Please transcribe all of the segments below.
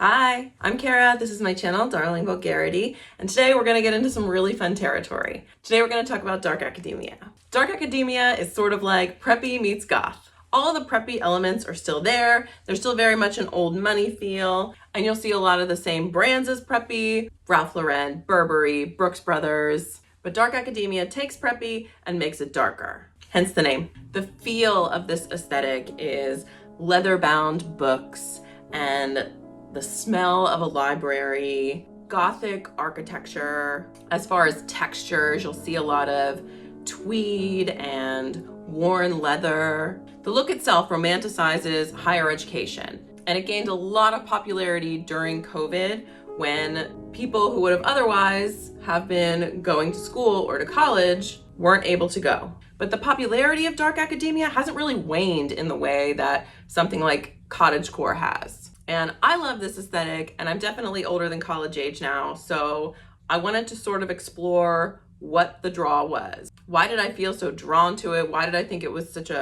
Hi, I'm Kara. This is my channel, Darling Vulgarity, and today we're going to get into some really fun territory. Today we're going to talk about dark academia. Dark academia is sort of like preppy meets goth. All of the preppy elements are still there. There's still very much an old money feel, and you'll see a lot of the same brands as preppy: Ralph Lauren, Burberry, Brooks Brothers. But dark academia takes preppy and makes it darker, hence the name. The feel of this aesthetic is leather-bound books and the smell of a library, Gothic architecture. As far as textures, you'll see a lot of tweed and worn leather. The look itself romanticizes higher education, and it gained a lot of popularity during COVID when people who would have otherwise have been going to school or to college weren't able to go. But the popularity of dark academia hasn't really waned in the way that something like cottagecore has. And I love this aesthetic, and I'm definitely older than college age now, so I wanted to sort of explore what the draw was. Why did I feel so drawn to it? Why did I think it was such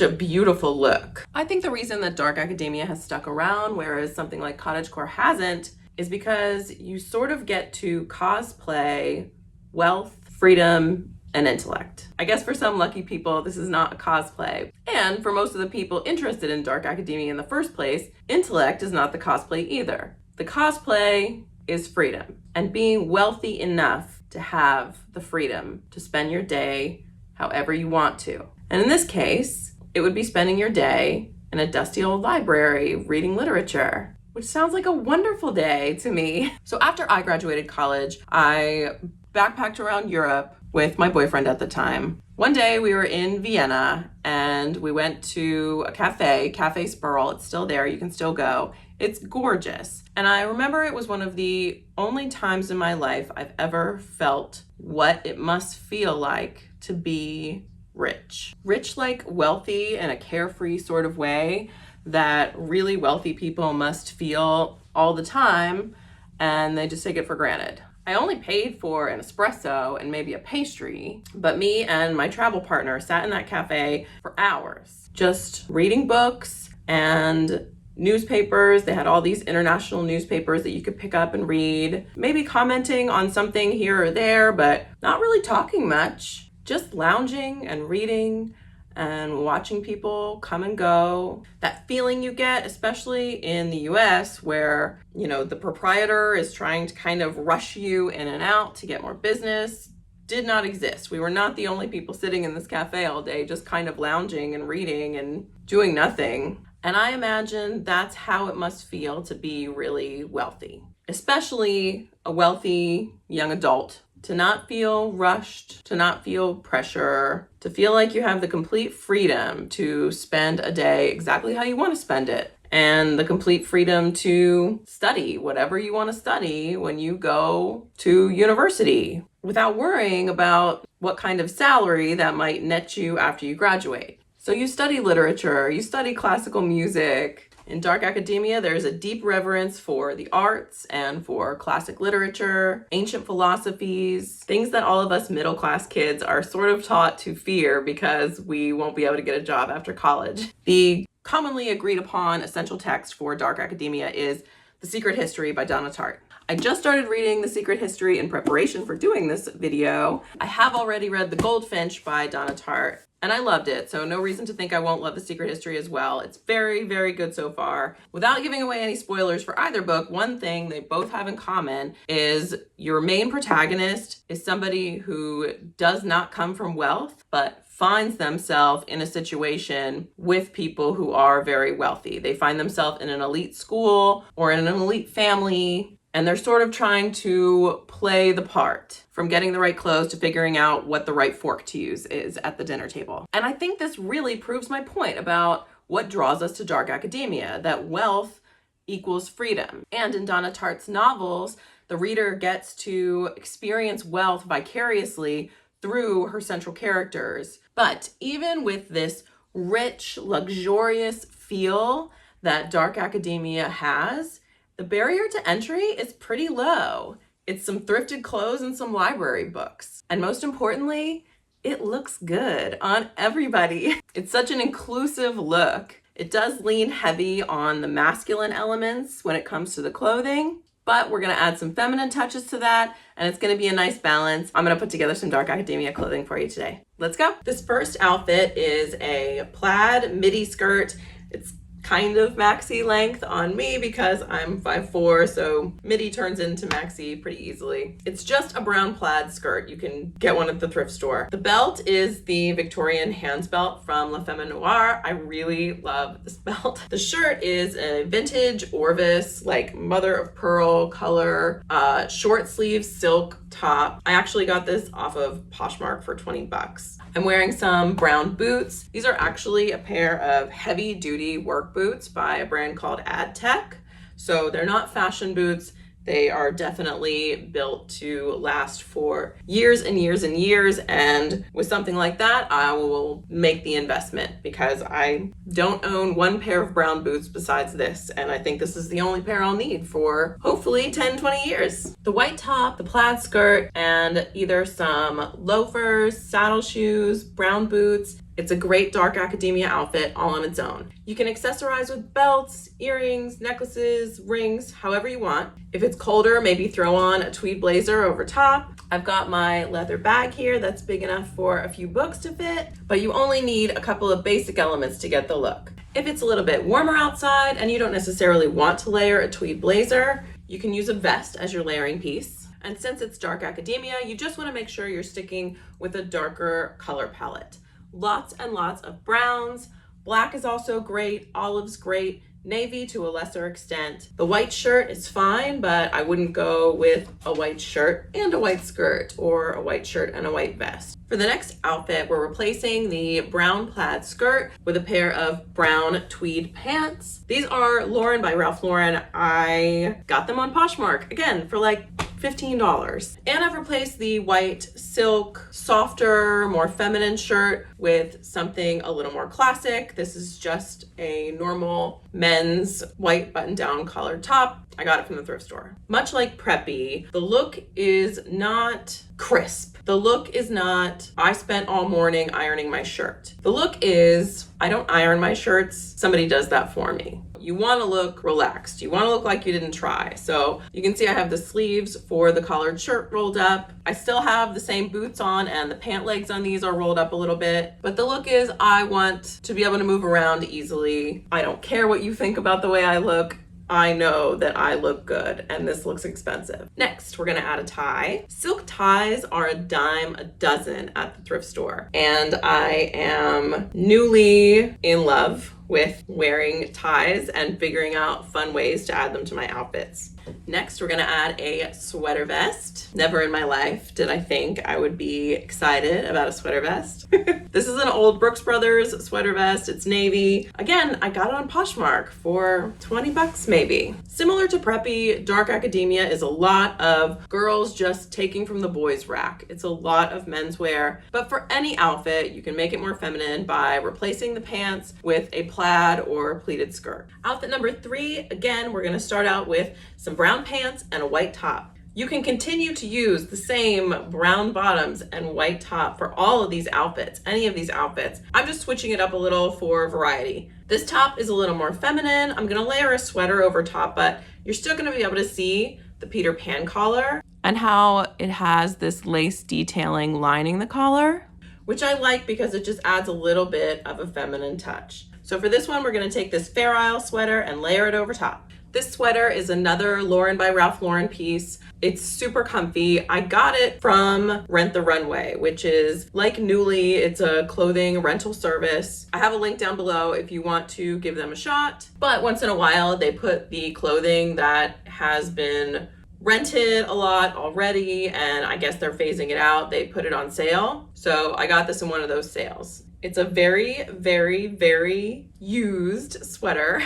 a beautiful look? I think the reason that dark academia has stuck around, whereas something like cottagecore hasn't, is because you sort of get to cosplay wealth, freedom, and intellect. I guess for some lucky people, this is not a cosplay. And for most of the people interested in dark academia in the first place, intellect is not the cosplay either. The cosplay is freedom and being wealthy enough to have the freedom to spend your day however you want to. And in this case, it would be spending your day in a dusty old library reading literature, which sounds like a wonderful day to me. So after I graduated college, I backpacked around Europe with my boyfriend at the time. One day we were in Vienna and we went to a cafe, Cafe Sperl. It's still there, you can still go. It's gorgeous. And I remember it was one of the only times in my life I've ever felt what it must feel like to be rich. Rich like wealthy in a carefree sort of way that really wealthy people must feel all the time, and they just take it for granted. I only paid for an espresso and maybe a pastry, but me and my travel partner sat in that cafe for hours, just reading books and newspapers. They had all these international newspapers that you could pick up and read, maybe commenting on something here or there, but not really talking much, just lounging and reading and watching people come and go. That feeling you get, especially in the US, where, the proprietor is trying to kind of rush you in and out to get more business, did not exist. We were not the only people sitting in this cafe all day, just kind of lounging and reading and doing nothing. And I imagine that's how it must feel to be really wealthy, especially a wealthy young adult. To not feel rushed, to not feel pressure, to feel like you have the complete freedom to spend a day exactly how you want to spend it, and the complete freedom to study whatever you want to study when you go to university without worrying about what kind of salary that might net you after you graduate. So you study literature, you study classical music. In dark academia, there's a deep reverence for the arts and for classic literature, ancient philosophies, things that all of us middle-class kids are sort of taught to fear because we won't be able to get a job after college. The commonly agreed upon essential text for dark academia is The Secret History by Donna Tartt. I just started reading The Secret History in preparation for doing this video. I have already read The Goldfinch by Donna Tartt, and I loved it, so no reason to think I won't love The Secret History as well. It's very, very good so far. Without giving away any spoilers for either book, one thing they both have in common is your main protagonist is somebody who does not come from wealth, but finds themselves in a situation with people who are very wealthy. They find themselves in an elite school or in an elite family, and they're sort of trying to play the part, from getting the right clothes to figuring out what the right fork to use is at the dinner table. And I think this really proves my point about what draws us to dark academia, that wealth equals freedom. And in Donna Tartt's novels, the reader gets to experience wealth vicariously through her central characters. But even with this rich, luxurious feel that dark academia has, the barrier to entry is pretty low. It's some thrifted clothes and some library books. And most importantly, it looks good on everybody. It's such an inclusive look. It does lean heavy on the masculine elements when it comes to the clothing, but we're gonna add some feminine touches to that, and it's gonna be a nice balance. I'm gonna put together some dark academia clothing for you today. Let's go. This first outfit is a plaid midi skirt. It's kind of maxi length on me because I'm 5'4", so midi turns into maxi pretty easily. It's just a brown plaid skirt. You can get one at the thrift store. The belt is the Victorian hands belt from La Femme Noire. I really love this belt. The shirt is a vintage Orvis, like mother of pearl color, short sleeve silk top. I actually got this off of Poshmark for 20 bucks. I'm wearing some brown boots. These are actually a pair of heavy duty work boots by a brand called AdTech. So they're not fashion boots. They are definitely built to last for years and years and years. And with something like that, I will make the investment because I don't own one pair of brown boots besides this. And I think this is the only pair I'll need for hopefully 10, 20 years. The white top, the plaid skirt, and either some loafers, saddle shoes, brown boots. It's a great dark academia outfit all on its own. You can accessorize with belts, earrings, necklaces, rings, however you want. If it's colder, maybe throw on a tweed blazer over top. I've got my leather bag here that's big enough for a few books to fit, but you only need a couple of basic elements to get the look. If it's a little bit warmer outside and you don't necessarily want to layer a tweed blazer, you can use a vest as your layering piece. And since it's dark academia, you just want to make sure you're sticking with a darker color palette. Lots and lots of browns. Black is also great, olive's great, navy to a lesser extent. The white shirt is fine, but I wouldn't go with a white shirt and a white skirt or a white shirt and a white vest. For the next outfit, we're replacing the brown plaid skirt with a pair of brown tweed pants. These are Lauren by Ralph Lauren. I got them on Poshmark, again, for like $15. And I've replaced the white silk, softer, more feminine shirt with something a little more classic. This is just a normal men's white button-down collared top. I got it from the thrift store. Much like preppy, the look is not crisp. The look is not, I spent all morning ironing my shirt. The look is, I don't iron my shirts, somebody does that for me. You want to look relaxed. You want to look like you didn't try. So you can see I have the sleeves for the collared shirt rolled up. I still have the same boots on and the pant legs on these are rolled up a little bit. But the look is I want to be able to move around easily. I don't care what you think about the way I look. I know that I look good and this looks expensive. Next, we're gonna add a tie. Silk ties are a dime a dozen at the thrift store. And I am newly in love with wearing ties and figuring out fun ways to add them to my outfits. Next, we're gonna add a sweater vest. Never in my life did I think I would be excited about a sweater vest. This is an old Brooks Brothers sweater vest. It's navy. Again, I got it on Poshmark for 20 bucks maybe. Similar to preppy, dark academia is a lot of girls just taking from the boys' rack. It's a lot of menswear, but for any outfit, you can make it more feminine by replacing the pants with a plaid or pleated skirt. Outfit number 3, again, we're gonna start out with some brown pants and a white top. You can continue to use the same brown bottoms and white top for all of these outfits, any of these outfits. I'm just switching it up a little for variety. This top is a little more feminine. I'm gonna layer a sweater over top, but you're still gonna be able to see the Peter Pan collar and how it has this lace detailing lining the collar, which I like because it just adds a little bit of a feminine touch. So for this one, we're gonna take this Fair Isle sweater and layer it over top. This sweater is another Lauren by Ralph Lauren piece. It's super comfy. I got it from Rent the Runway, which is like Nuuly. It's a clothing rental service. I have a link down below if you want to give them a shot. But once in a while, they put the clothing that has been rented a lot already, and I guess they're phasing it out. They put it on sale. So I got this in one of those sales. It's a very, very, very used sweater.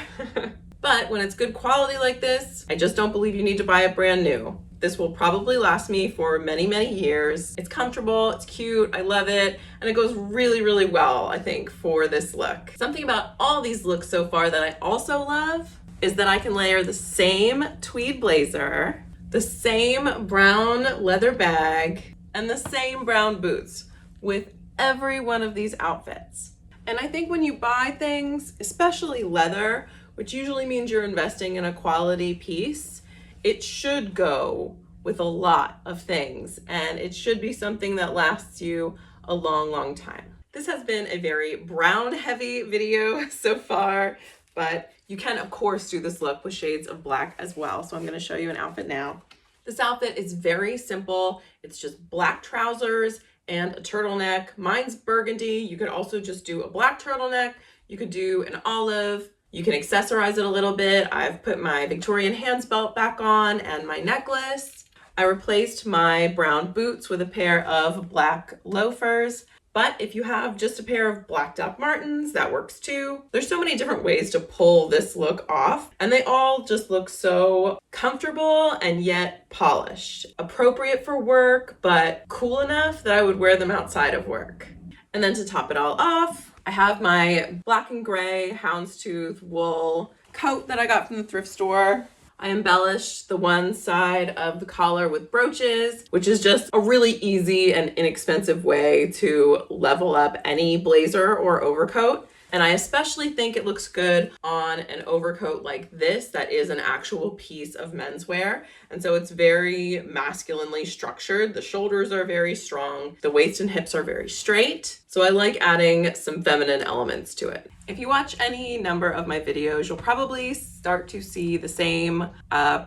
But when it's good quality like this, I just don't believe you need to buy it brand new. This will probably last me for many, many years. It's comfortable, it's cute, I love it, and it goes really, really well, I think, for this look. Something about all these looks so far that I also love is that I can layer the same tweed blazer, the same brown leather bag, and the same brown boots with every one of these outfits. And I think when you buy things, especially leather, which usually means you're investing in a quality piece, it should go with a lot of things, and it should be something that lasts you a long, long time. This has been a very brown heavy video so far, but you can of course do this look with shades of black as well. So I'm going to show you an outfit now. This outfit is very simple. It's just black trousers and a turtleneck. Mine's burgundy. You could also just do a black turtleneck. You could do an olive. You can accessorize it a little bit. I've put my Victorian hands belt back on and my necklace. I replaced my brown boots with a pair of black loafers. But if you have just a pair of black Doc Martens, that works too. There's so many different ways to pull this look off, and they all just look so comfortable and yet polished. Appropriate for work, but cool enough that I would wear them outside of work. And then to top it all off, I have my black and gray houndstooth wool coat that I got from the thrift store. I embellished the one side of the collar with brooches, which is just a really easy and inexpensive way to level up any blazer or overcoat. And I especially think it looks good on an overcoat like this that is an actual piece of menswear. And so it's very masculinely structured. The shoulders are very strong. The waist and hips are very straight. So I like adding some feminine elements to it. If you watch any number of my videos, you'll probably start to see the same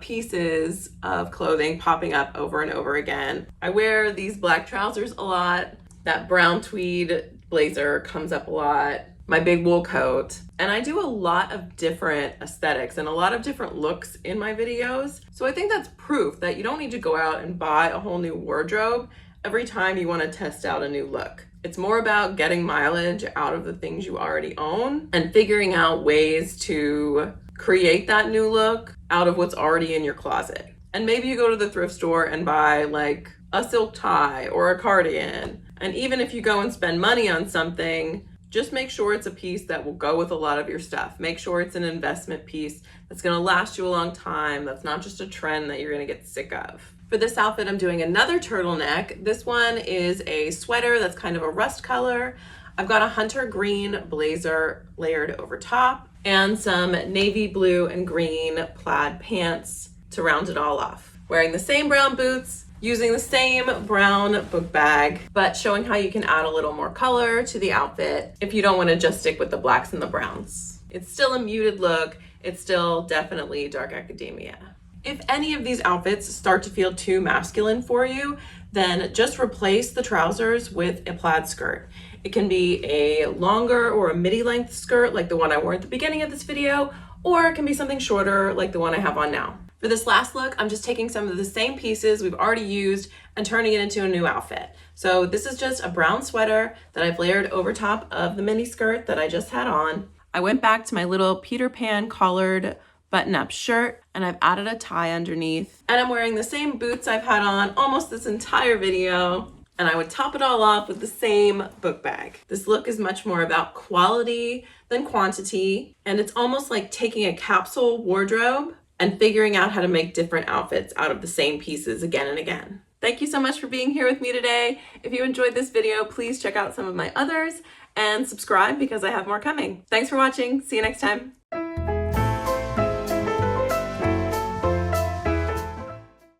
pieces of clothing popping up over and over again. I wear these black trousers a lot. That brown tweed blazer comes up a lot. My big wool coat. And I do a lot of different aesthetics and a lot of different looks in my videos. So I think that's proof that you don't need to go out and buy a whole new wardrobe every time you want to test out a new look. It's more about getting mileage out of the things you already own and figuring out ways to create that new look out of what's already in your closet. And maybe you go to the thrift store and buy like a silk tie or a cardigan. And even if you go and spend money on something, just make sure it's a piece that will go with a lot of your stuff. Make sure it's an investment piece that's gonna last you a long time. That's not just a trend that you're gonna get sick of. For this outfit, I'm doing another turtleneck. This one is a sweater that's kind of a rust color. I've got a hunter green blazer layered over top and some navy blue and green plaid pants to round it all off. Wearing the same brown boots, using the same brown book bag, but showing how you can add a little more color to the outfit if you don't want to just stick with the blacks and the browns. It's still a muted look. It's still definitely dark academia. If any of these outfits start to feel too masculine for you, then just replace the trousers with a plaid skirt. It can be a longer or a midi length skirt like the one I wore at the beginning of this video, or it can be something shorter like the one I have on now. For this last look, I'm just taking some of the same pieces we've already used and turning it into a new outfit. So this is just a brown sweater that I've layered over top of the mini skirt that I just had on. I went back to my little Peter Pan collared button-up shirt and I've added a tie underneath. And I'm wearing the same boots I've had on almost this entire video. And I would top it all off with the same book bag. This look is much more about quality than quantity. And it's almost like taking a capsule wardrobe and figuring out how to make different outfits out of the same pieces again and again. Thank you so much for being here with me today. If you enjoyed this video, please check out some of my others and subscribe because I have more coming. Thanks for watching. See you next time.